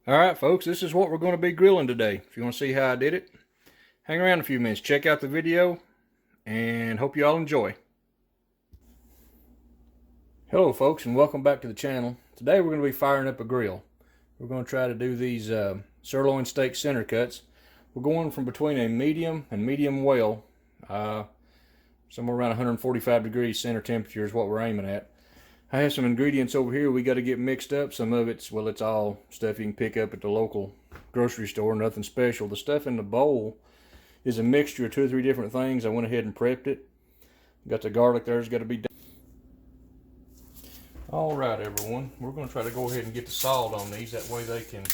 Alright folks, this is what we're going to be grilling today. If you want to see how I did it, hang around a few minutes, check out the video, and hope you all enjoy. Hello folks, and welcome back to the channel. Today we're going to be firing up a grill. We're going to try to do these sirloin steak center cuts. We're going from between a medium and medium well. Somewhere around 145 degrees center temperature is what we're aiming at. I have some ingredients over here we got to get mixed up. Some of it's, well, it's all stuff you can pick up at the local grocery store, nothing special. The stuff in the bowl is a mixture of 2 or 3 different things. I went ahead and prepped it. Got the garlic there's got to be done. Alright everyone, we're going to try to go ahead and get the salt on these. That way it can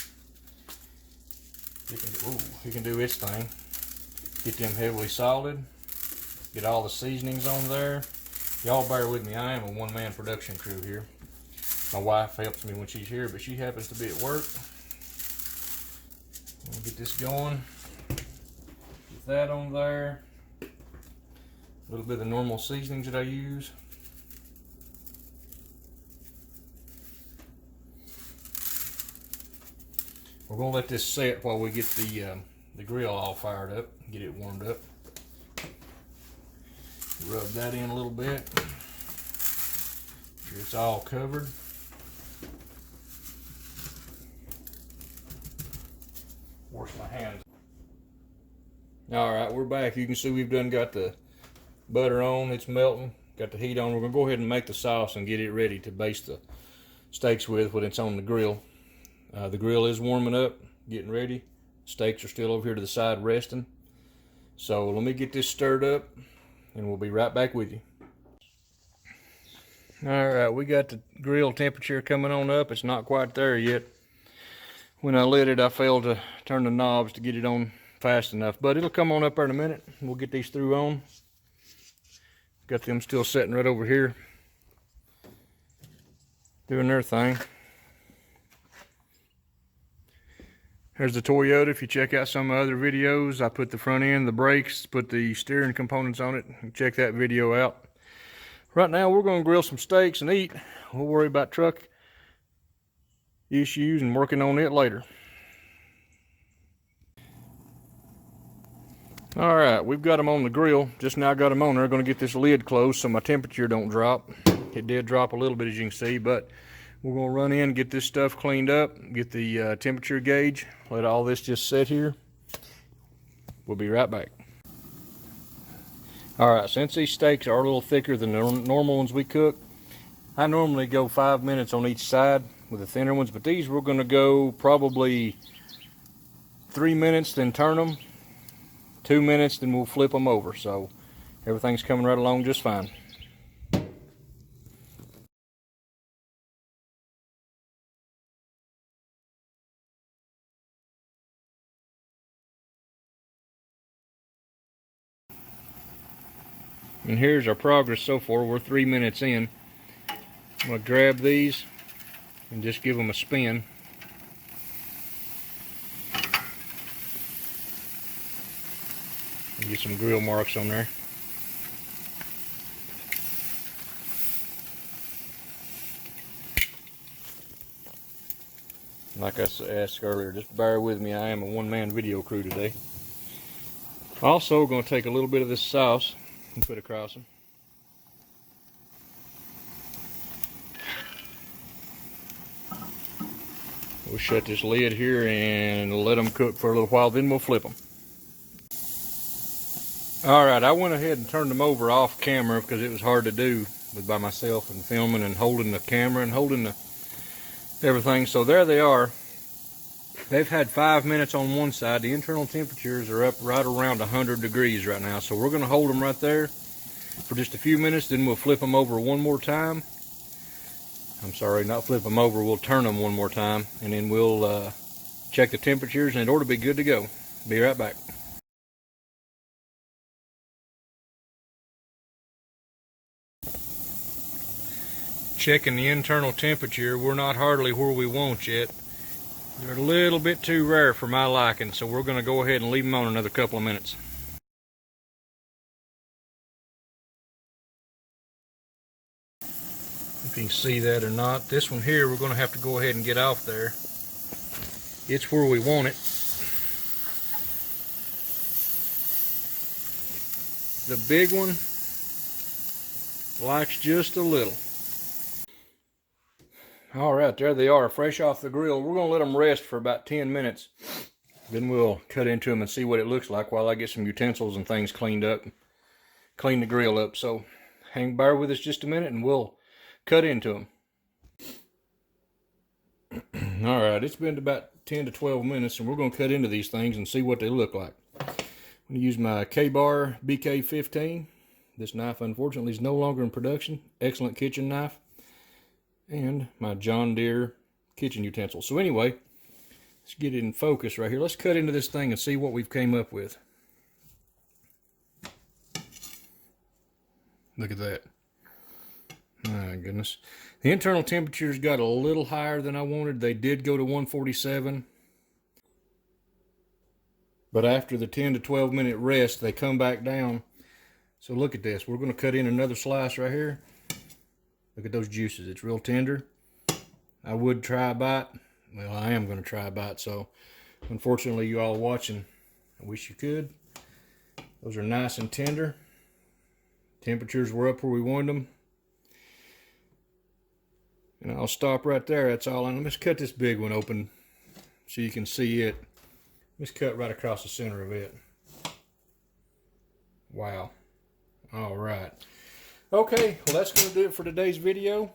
do its thing. Get them heavily salted. Get all the seasonings on there. Y'all bear with me, I am a one-man production crew here. My wife helps me when she's here, but she happens to be at work. We'll get this going. Get that on there. A little bit of the normal seasonings that I use. We're going to let this set while we get the grill all fired up, get it warmed up. Rub that in a little bit. Make sure it's all covered. Wash my hands. Alright, we're back. You can see we've got the butter on, it's melting, got the heat on. We're going to go ahead and make the sauce and get it ready to baste the steaks with when it's on the grill. The grill is warming up, getting ready. Steaks are still over here to the side resting. So let me get this stirred up and we'll be right back with you. Alright, we got the grill temperature coming on up. It's not quite there yet. When I lit it, I failed to turn the knobs to get it on fast enough, but it'll come on up there in a minute. We'll get these through on. Got them still sitting right over here, doing their thing. There's the Toyota. If you check out some other videos, I put the front end, the brakes, put the steering components on it. Check that video out. Right now, we're going to grill some steaks and eat. We'll worry about truck issues and working on it later. All right, we've got them on the grill. Just now got them on there. Going to get this lid closed so my temperature don't drop. It did drop a little bit, as you can see, but we're going to run in, get this stuff cleaned up, get the temperature gauge, let all this just sit here. We'll be right back. Alright, since these steaks are a little thicker than the normal ones we cook, I normally go 5 minutes on each side with the thinner ones, but these we're going to go probably 3 minutes, then turn them, 2 minutes, then we'll flip them over. So everything's coming right along just fine. And here's our progress so far. We're 3 minutes in. I'm going to grab these and just give them a spin. And get some grill marks on there. Like I asked earlier, just bear with me. I am a one-man video crew today. Also, going to take a little bit of this sauce and put across them. We'll shut this lid here and let them cook for a little while, then we'll flip them. Alright, I went ahead and turned them over off camera because it was hard to do by myself and filming and holding the camera and holding the everything. So there they are. They've had 5 minutes on one side. The internal temperatures are up right around 100 degrees right now. So we're going to hold them right there for just a few minutes. Then we'll flip them over one more time. I'm sorry, not flip them over. We'll turn them one more time. And then we'll check the temperatures and it ought to be good to go. Be right back. Checking the internal temperature. We're not hardly where we want yet. They're a little bit too rare for my liking, so we're going to go ahead and leave them on another couple of minutes. If you can see that or not. This one here we're going to have to go ahead and get off there. It's where we want it. The big one likes just a little. All right, there they are, fresh off the grill. We're gonna let them rest for about 10 minutes. Then we'll cut into them and see what it looks like while I get some utensils and things cleaned up. Clean the grill up. So bear with us just a minute and we'll cut into them. All right, it's been about 10 to 12 minutes and we're going to cut into these things and see what they look like. I'm going to use my K-Bar BK15. This knife unfortunately is no longer in production. Excellent kitchen knife. And my John Deere kitchen utensil. So anyway, let's get it in focus right here. Let's cut into this thing and see what we've came up with. Look at that. My goodness. The internal temperatures got a little higher than I wanted. They did go to 147. But after the 10 to 12 minute rest, they come back down. So look at this. We're going to cut in another slice right here. Look at those juices. It's real tender. I would try a bite. Well, I am going to try a bite. So unfortunately, you all watching, I wish you could. Those are nice and tender. Temperatures were up where we wanted them. And I'll stop right there. That's all. And let's cut this big one open so you can see it. Let's cut right across the center of it. Wow. All right. Okay, well that's going to do it for today's video.